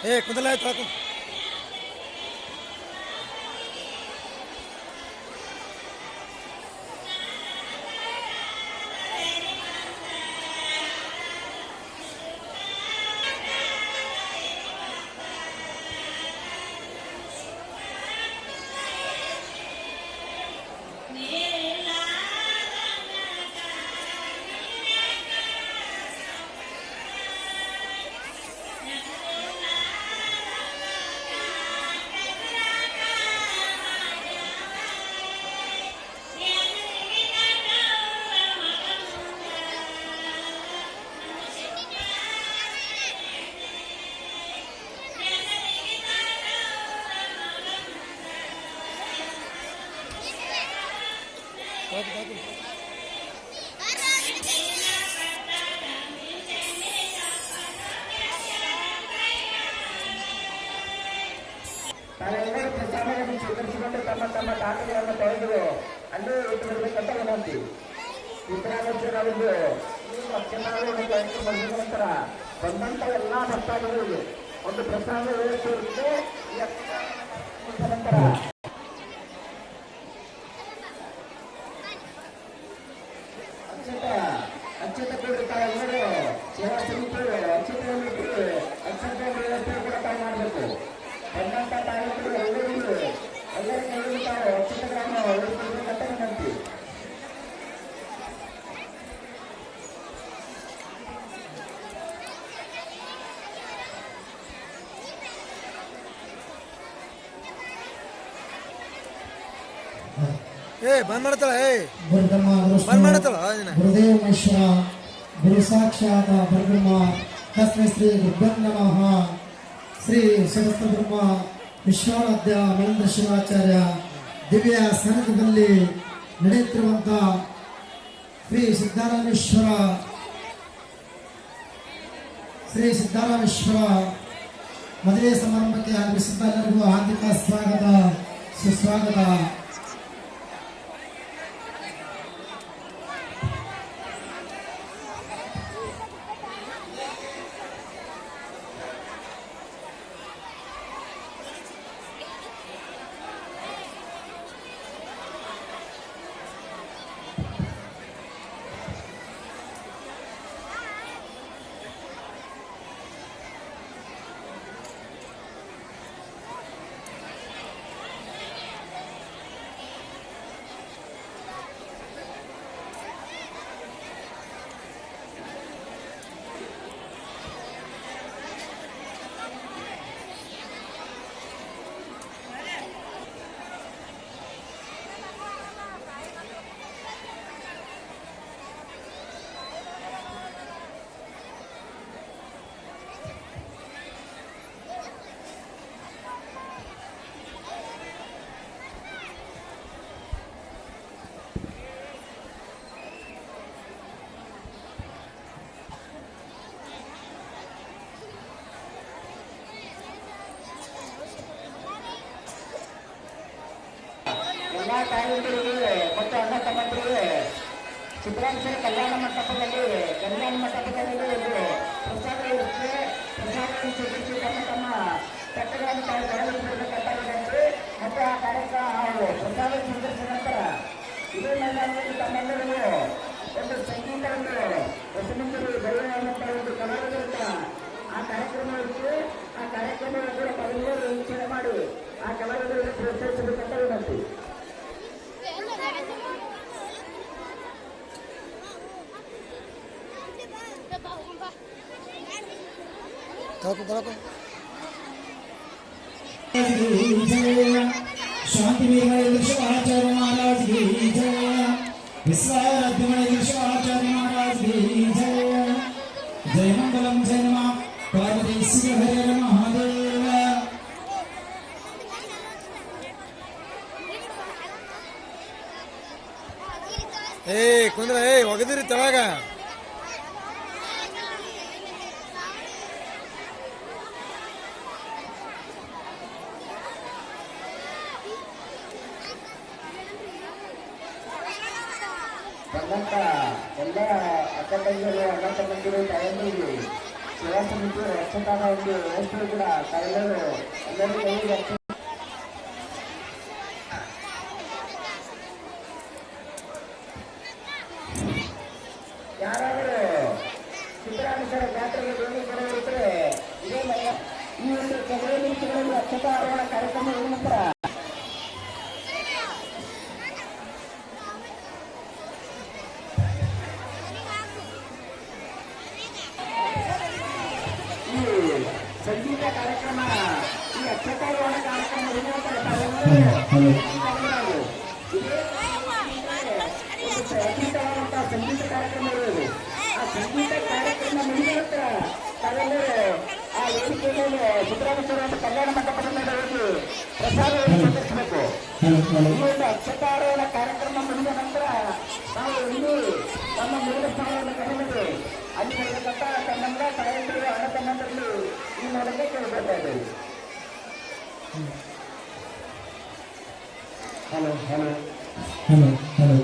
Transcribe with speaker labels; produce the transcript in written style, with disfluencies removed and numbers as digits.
Speaker 1: ಕುಂದಲ ಆಯ್ತು.
Speaker 2: ತಾವೆಲ್ಲರೂ ಪ್ರಸಾದವನ್ನು ಸ್ವೀಕರಿಸಿಕೊಂಡು ತಮ್ಮ ತಮ್ಮ ತಾಟಗಳನ್ನು ತೊಳೆದು ಅಲ್ಲೇ ಇಟ್ಟು ಬರಬೇಕಂತ ವಿನಂತಿ. ಸಿದ್ದರಾಮೇಶ್ವರವರಿಗೆ ಬಂದ ನಂತರ ಬಂದಂತ ಎಲ್ಲಾ ಭಕ್ತಾದಿಗಳಿಗೆ ಒಂದು ಪ್ರಸಾದ ವ್ಯವಸ್ಥೆ ಇರುತ್ತೆ. ನಂತರ ಅಕ್ಷತೆ ಕೂಡ ತಾವೆಲ್ಲರೂ ಸೇವಾ ಸಮಿತಿಯವರು ಅಕ್ಷತೆಯನ್ನು ಅಕ್ಷತೆ ವ್ಯವಸ್ಥೆ ಕೂಡ ತಾವು ಮಾಡಬೇಕು. ಬಂದಂತ ತಾಲೂಕು ಎಲ್ಲರಿಗೂ ಎಲ್ಲರಿಗೂ ತಾವು ಅಕ್ಷತೆಗಳನ್ನು ಉಳಿಸಬೇಕಂತ ವಿನಂತಿ.
Speaker 1: ಬಂದ್ ಮಾಡ್ತಾಳ
Speaker 3: ಗುರುದೇವ ಮಿಶ್ರ ಗುರು ಸಾಕ್ಷಾತ್ ಪರಬ್ರಹ್ಮ ತಸ್ಮೈ ಶ್ರೀ ಗುರುಭ್ಯೋ ನಮಃ. ಶ್ರೀ ಸಮಸ್ತ ಬ್ರಹ್ಮ ವಿಶ್ವಾರಾಧ್ಯ ಮಹೇಂದ್ರ ಶಿವಾಚಾರ್ಯ ದಿವ್ಯ ಸನ್ನಿಧಿಯಲ್ಲಿ ನಡೆಯುತ್ತಿರುವಂತ ಶ್ರೀ ಸಿದ್ದರಾಮೇಶ್ವರ ಮದುವೆ ಸಮಾರಂಭಕ್ಕೆ ಆಗಮಿಸಿದ ಎಲ್ಲರಿಗೂ ಹಾರ್ದಿಕ ಸ್ವಾಗತ ಸುಸ್ವಾಗತ. ಎಲ್ಲಾ ತಾಯಂದಿರಿಗೆ ಮತ್ತು ಅಣ್ಣ ತಮ್ಮಂದಿರಿಗೆ ಸಿದ್ದರಾಮೇಶ್ವರ ಕಲ್ಯಾಣ ಮಂಟಪದಲ್ಲಿ ಒಂದು ಪ್ರಸಾದ ಇರುತ್ತೆ. ಪ್ರಸಾದವನ್ನು ಸ್ವೀಕರಿಸಿ ತಮ್ಮ ತಟ್ಟೆಗಳನ್ನು ತಾವು ತಗೊಳ್ಳಿಸಬೇಕಂತ ವಿನಂತಿ. ಮತ್ತು ಆ ಕಾರ್ಯಕ್ರಮ ಪ್ರಸಾದ ಸ್ವೀಕರಿಸಿದ ನಂತರ ಇದೇ ಮೈದಾನದಲ್ಲಿ ತಮ್ಮೆಲ್ಲರಿಗೂ ಒಂದು ಸಂಗೀತವನ್ನು ಹೊಸಮಂದಿರು ಬೆಳೆಯುವಂತ ಒಂದು ಕಲಾವಿದರಿಂದ ಆ ಕಾರ್ಯಕ್ರಮ ಇರುತ್ತೆ. ಆ ಕಾರ್ಯಕ್ರಮವನ್ನು ಕೂಡ ತಾವೆಲ್ಲರೂ ವೀಕ್ಷಣೆ ಮಾಡಿ ಆ ಕಲಾವಿದರಿಗೆ ಪ್ರೋತ್ಸಾಹಿಸಬೇಕಂತ ವಿನಂತಿ. शांति आचार्य महाराज की जय. विश्वाराध्य आचार्य महाराज की जय. जय मंगलम जय नमः पार्वती शिव हरे महादेव.
Speaker 1: ಕುಂದ್ರ ಒಗದಿರಿ ತಳಗ.
Speaker 2: ಬಂದಂತ ಎಲ್ಲ ಅಕ್ಕ ತಂಗಿಯರು ಅಣ್ಣ ತಮ್ಮಂದಿರು ತಾಯಂದಿರು ಸೇವಾ ಸಮಿತಿ ಅಕ್ಷತಾದ ಒಂದು ವ್ಯವಸ್ಥೆ ಕೂಡ ತಾವೆಲ್ಲರೂ ಎಲ್ಲರಿಗೂ ಹೇಗೆ ಯಾರಾದರೂ ಸಿದ್ದರಾಮೇಶ್ವರ ಜಾತ್ರೆಗೆ ದೇಣಿ ಕೊಡುವರಿದ್ದರೆ ಇದೇ ಮನೆಯ ಈ ಒಂದು ಕೆಲವೇ ನಿಮಿಷಗಳಲ್ಲಿ ಅಕ್ಷತಾ ಆರೋಹಣ ಕಾರ್ಯಕ್ರಮ ನಂತರ ಈ ಸಂಗೀತ ಕಾರ್ಯಕ್ರಮ ಈ ಅಕ್ಷತಾರೋಹಣ ಕಾರ್ಯಕ್ರಮ ಅದ್ಭುತವಾದಂತಹ ಸಂಗೀತ ಕಾರ್ಯಕ್ರಮ ಇರುವುದು. ಆ ಸಂಗೀತ ಕಾರ್ಯಕ್ರಮ ಮುಗಿದ ನಂತರ ತಾವೆಲ್ಲರೂ ಆ ವೇದಿಕೆ ಮೇಲೆ ಸಿದ್ದರಾಮೇಶ್ವರ ಕಲ್ಯಾಣ ಮಂಟಪದ ಮೇಲೆ ಹೋಗಿ ಪ್ರಸಾದವನ್ನು ಸ್ವೀಕರಿಸಬೇಕು. ಈ ಒಂದು ಅಕ್ಷತಾರೋಹಣ ಕಾರ್ಯಕ್ರಮ ಮುಗಿದ ನಂತರ ನಾವು ಇಲ್ಲಿ ನಮ್ಮ ಮೂಲ ಸ್ಥಾನವನ್ನು ಕರೆದಿದೆ. ಅಲ್ಲಿ ಬರತಕ್ಕಂಥ ತಮ್ಮಂದ ತಾಯಂದಿರು ಅಣ್ಣ ತಮ್ಮಂದರಲ್ಲಿ ಈ ಮೂಲಕ ಕೇಳಿಕೊಳ್ತಾ ಇದ್ದೇವೆ.
Speaker 3: Hello hello hello